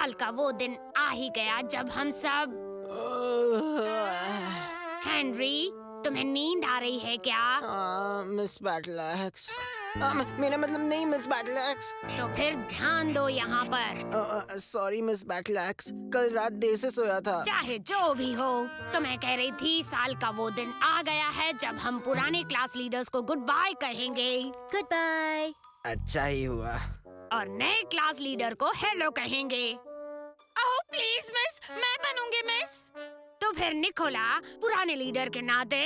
साल का वो दिन आ ही गया जब हम सब। हेनरी, तुम्हें नींद आ रही है क्या? मिस बैटलैक्स, मेरा मतलब नहीं मिस बैटलैक्स। तो फिर ध्यान दो यहाँ पर। सॉरी मिस बैटलैक्स, कल रात देर से सोया था। चाहे जो भी हो, तो मैं कह रही थी साल का वो दिन आ गया है जब हम पुराने क्लास लीडर्स को गुड बाय कहेंगे। Goodbye. अच्छा ही हुआ। और नए क्लास लीडर को हेलो कहेंगे। ओह प्लीज मिस, मैं बनूंगी मिस। तो फिर निकोला, पुराने लीडर के नाते।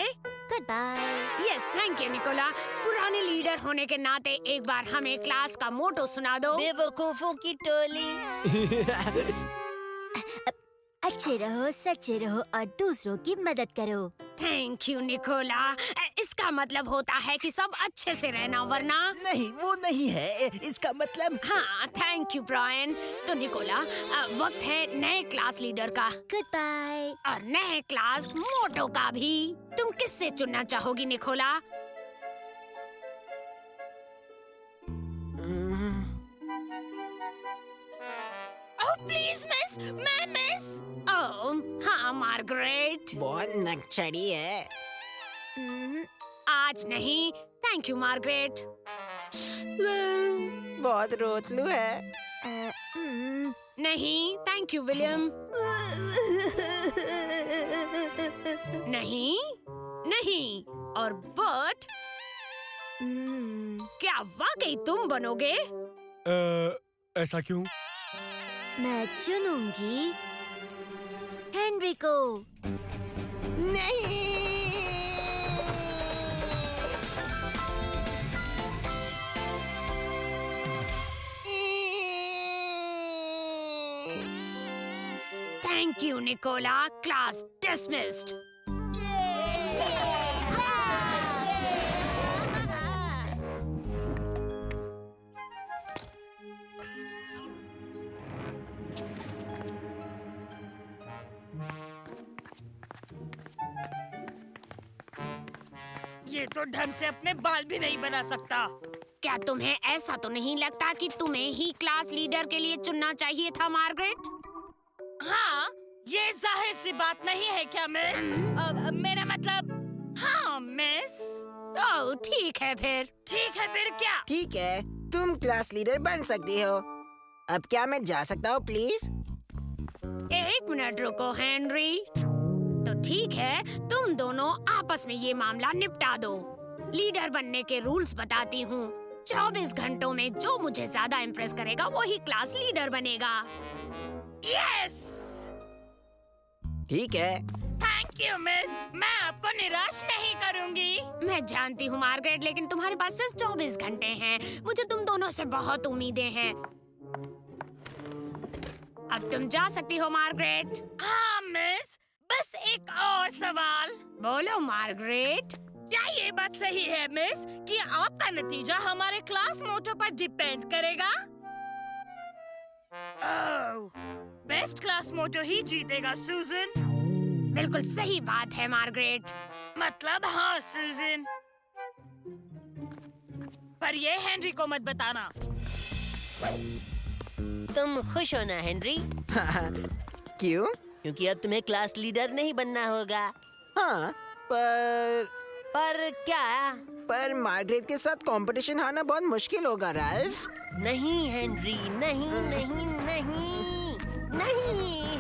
Goodbye. Yes thank you Nicola. पुराने लीडर होने के नाते एक बार हमें क्लास का मोटो सुना दो। बेवकूफों की टोली। अच्छे रहो, सच्चे रहो और दूसरों की मदद करो। Thank you Nicola. इसका मतलब होता है कि सब अच्छे से रहना, वरना। नहीं, वो नहीं है इसका मतलब। हाँ थैंक यू ब्रायन। तो निकोला, वक्त है नए क्लास लीडर का गुड बाय। और नए क्लास मोटो का भी। तुम किससे चुनना चाहोगी निकोला? ओह प्लीज मिस, मैं मिस। ओह हाँ मार्गरेट। बहुत नक्चड़ी है। आज नहीं। Thank you Margaret. बहुत रोतलू है। नहीं। Thank you William. नहीं नहीं। और बर्ट, क्या वाकई तुम बनोगे? ऐसा क्यों? मैं चुनूंगी हेनरी को। नहीं। Thank you Nicola. Class dismissed. ये तो ढंग से अपने बाल भी नहीं बना सकता। क्या तुम्हें ऐसा तो नहीं लगता कि तुम्हें ही क्लास लीडर के लिए चुनना चाहिए था मार्गरेट? हाँ, ये जाहिर सी बात नहीं है क्या मिस? मेरा मतलब। हाँ मिस। ओह ठीक है फिर। ठीक है फिर क्या? ठीक है, तुम क्लास लीडर बन सकती हो। अब क्या मैं जा सकता हूँ प्लीज? एक मिनट रुको हेनरी। तो ठीक है, तुम दोनों आपस में ये मामला निपटा दो। लीडर बनने के रूल्स बताती हूँ। 24 घंटों में जो मुझे ज्यादा इम्प्रेस करेगा वही क्लास लीडर बनेगा। यस। ठीक है। थैंक यू मिस, मैं आपको निराश नहीं करूंगी। मैं जानती हूँ मार्गरेट, लेकिन तुम्हारे पास सिर्फ 24 घंटे हैं। मुझे तुम दोनों से बहुत उम्मीदें हैं। अब तुम जा सकती हो मार्गरेट। हाँ मिस, बस एक और सवाल। बोलो मार्गरेट। क्या ये बात सही है मिस कि आपका नतीजा हमारे क्लास मोटो पर डिपेंड करेगा? ओह, बेस्ट क्लास मोटो ही जीतेगा सूजन। बिल्कुल सही बात है मार्गरेट। मतलब हाँ सूजन। पर ये हेनरी को मत बताना। तुम खुश हो ना हेनरी? क्यों? क्योंकि अब तुम्हें क्लास लीडर नहीं बनना होगा। हाँ, पर क्या? पर मार्गरेट के साथ कंपटीशन हारना बहुत मुश्किल होगा राल्फ। नहीं हेनरी, नहीं नहीं नहीं नहीं।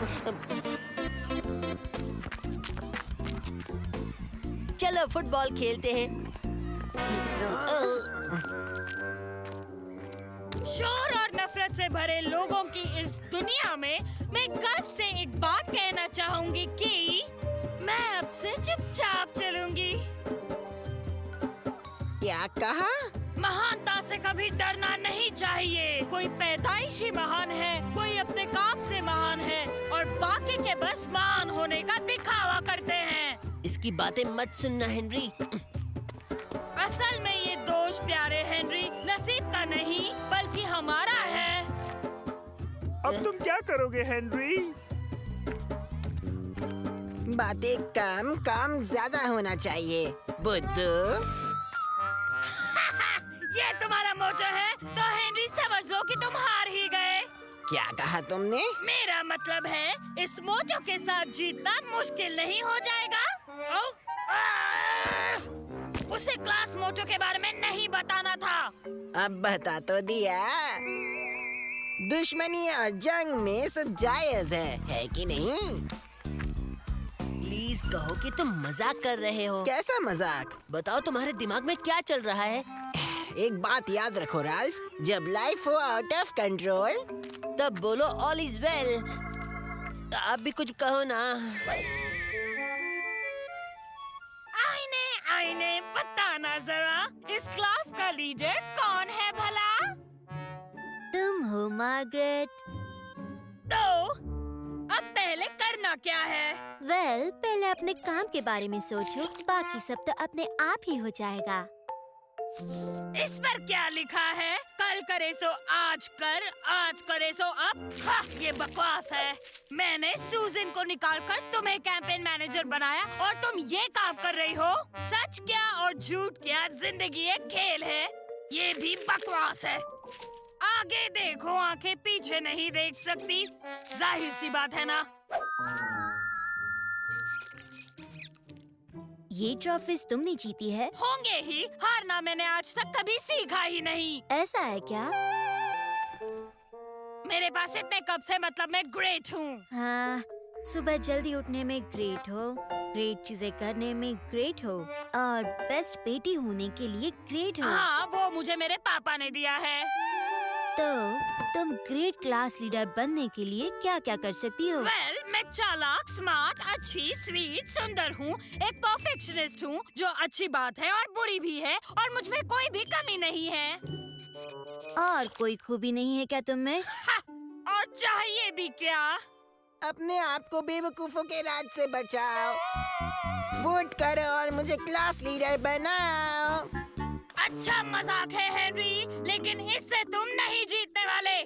चलो फुटबॉल खेलते हैं। शोर और नफरत से भरे लोगों की इस दुनिया में मैं गर्व से एक बात कहना चाहूंगी कि मैं अब से चुपचाप चलूंगी। क्या कहा? महानता से कभी डरना नहीं चाहिए। कोई पैदाइशी महान है, कोई अपने काम से महान है और बाकी के बस महान होने का दिखावा करते हैं। इसकी बातें मत सुनना हेनरी। असल में ये दोष प्यारे हेनरी नसीब का नहीं बल्कि हमारा है। अब तुम क्या करोगे हेनरी? बातें कम, काम ज्यादा होना चाहिए। बुद्धू। ये तुम्हारा मोटो है तो हेनरी समझ लो कि तुम हार ही गए। क्या कहा तुमने? मेरा मतलब है इस मोटो के साथ जीतना मुश्किल नहीं हो जाएगा। उसे क्लास मोटो के बारे में नहीं बताना था। अब बता तो दिया। दुश्मनी और जंग में सब जायज है कि नहीं? प्लीज कहो कि तुम मजाक कर रहे हो। कैसा मजाक? बताओ तुम्हारे दिमाग में क्या चल रहा है? एक बात याद रखो राल्फ, जब लाइफ हो आउट ऑफ कंट्रोल तब बोलो ऑल इज वेल। आप भी कुछ कहो ना। आईने बताना जरा, इस क्लास का लीडर कौन है भला? तुम हो मार्गरेट। तो अब पहले करना क्या है? वेल, पहले अपने काम के बारे में सोचो, बाकी सब तो अपने आप ही हो जाएगा। इस पर क्या लिखा है? कल करे सो आज कर, आज करे सो अब। हाँ, ये बकवास है। मैंने सूजन को निकालकर तुम्हें कैंपेन मैनेजर बनाया और तुम ये काम कर रही हो। सच क्या और झूठ क्या, जिंदगी एक खेल है। ये भी बकवास है। आगे देखो, आंखें पीछे नहीं देख सकती। जाहिर सी बात है ना। ये ट्रॉफीज तुमने जीती है। होंगे ही, हारना मैंने आज तक कभी सीखा ही नहीं। ऐसा है क्या? मेरे पास इतने कप से मतलब मैं ग्रेट हूँ। हाँ, सुबह जल्दी उठने में ग्रेट हो, ग्रेट चीजें करने में ग्रेट हो, और बेस्ट बेटी होने के लिए ग्रेट हो। हाँ, वो मुझे मेरे पापा ने दिया है। तो तुम ग्रेट क्लास लीडर बनने के लिए क्या क्या कर सकती हो? वेल, मैं चालाक, स्मार्ट, अच्छी, स्वीट, सुंदर हूँ, एक परफेक्शनिस्ट हूँ, जो अच्छी बात है और बुरी भी है, और मुझ में कोई भी कमी नहीं है। और कोई खूबी नहीं है क्या तुम में? और चाहिए भी क्या? अपने आप को बेवकूफों के राज से बचाओ। वोट करो और मुझे क्लास लीडर बनाओ। अच्छा मजाक है हेनरी, लेकिन इससे तुम नहीं जीतने वाले।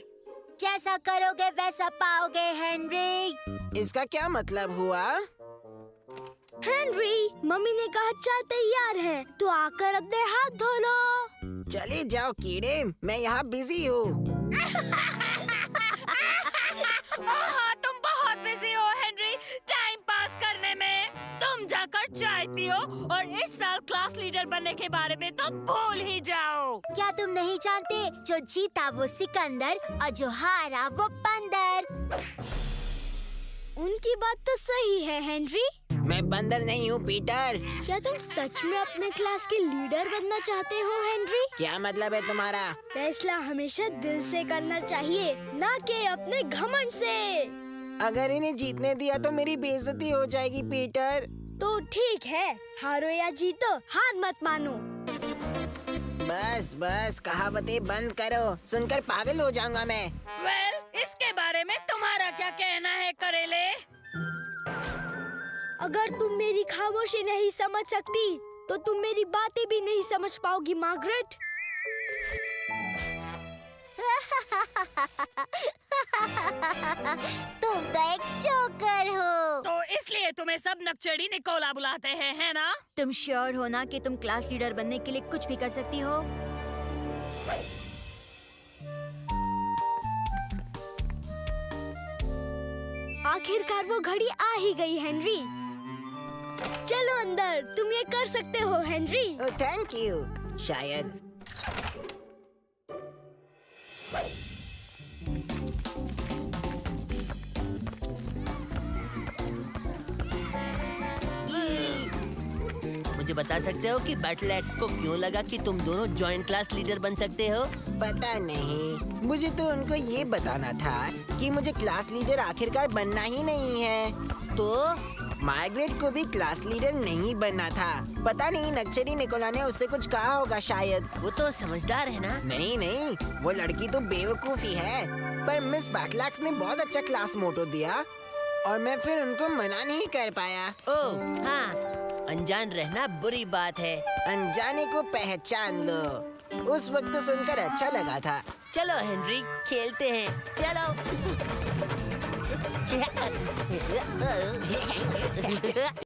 जैसा करोगे वैसा पाओगे हेनरी। इसका क्या मतलब हुआ? हेनरी, मम्मी ने कहा चाय तैयार है, तो आकर अपने हाथ धो लो। चले जाओ कीड़े, मैं यहाँ बिजी हूँ। हाँ, तुम बहुत बिजी हो हेनरी, टाइम पास करने में। तुम जाकर चाय पियो और इस साल क्लास लीडर बनने के बारे में तो भूल ही जाओ। क्या तुम नहीं जानते, जो जीता वो सिकंदर और जो हारा वो बंदर। उनकी बात तो सही है हेनरी। मैं बंदर नहीं हूँ पीटर। क्या तुम सच में अपने क्लास के लीडर बनना चाहते हो हेनरी? क्या मतलब है तुम्हारा? फैसला हमेशा दिल से करना चाहिए, ना कि अपने घमंड से। अगर इन्हें जीतने दिया तो मेरी बेइज्जती हो जाएगी पीटर। तो ठीक है, हारो या जीतो, हार मत मानो। बस बस कहावतें बंद करो, सुनकर पागल हो जाऊंगा मैं। वेल, इसके बारे में तुम्हारा क्या कहना है करेले? अगर तुम मेरी खामोशी नहीं समझ सकती, तो तुम मेरी बातें भी नहीं समझ पाओगी मार्गरेट। तुम तो एक जोकर हो। तो इसलिए तुम्हें सब नकचड़ी निकोला बुलाते हैं, है ना? तुम श्योर हो ना कि तुम क्लास लीडर बनने के लिए कुछ भी कर सकती हो? आखिरकार वो घड़ी आ ही गई हेनरी। चलो अंदर, तुम ये कर सकते हो हेनरी। Thank you. शायद मुझे बता सकते हो कि बैटल एक्स को क्यों लगा कि तुम दोनों जॉइंट क्लास लीडर बन सकते हो? पता नहीं, मुझे तो उनको ये बताना था कि मुझे क्लास लीडर आखिरकार बनना ही नहीं है। तो मार्गरेट को भी क्लास लीडर नहीं बनना था। पता नहीं नक्चरी निकोला ने उससे कुछ कहा होगा शायद। वो तो समझदार है ना? नहीं नहीं, वो लड़की तो बेवकूफ ही है। पर मिस बैटलैक्स ने बहुत अच्छा क्लास मोटो दिया और मैं फिर उनको मना नहीं कर पाया। ओह हाँ, अनजान रहना बुरी बात है। अनजाने को पहचान लो। उस वक्त तो सुनकर अच्छा लगा था। चलो हेनरी, खेलते हैं, चलो।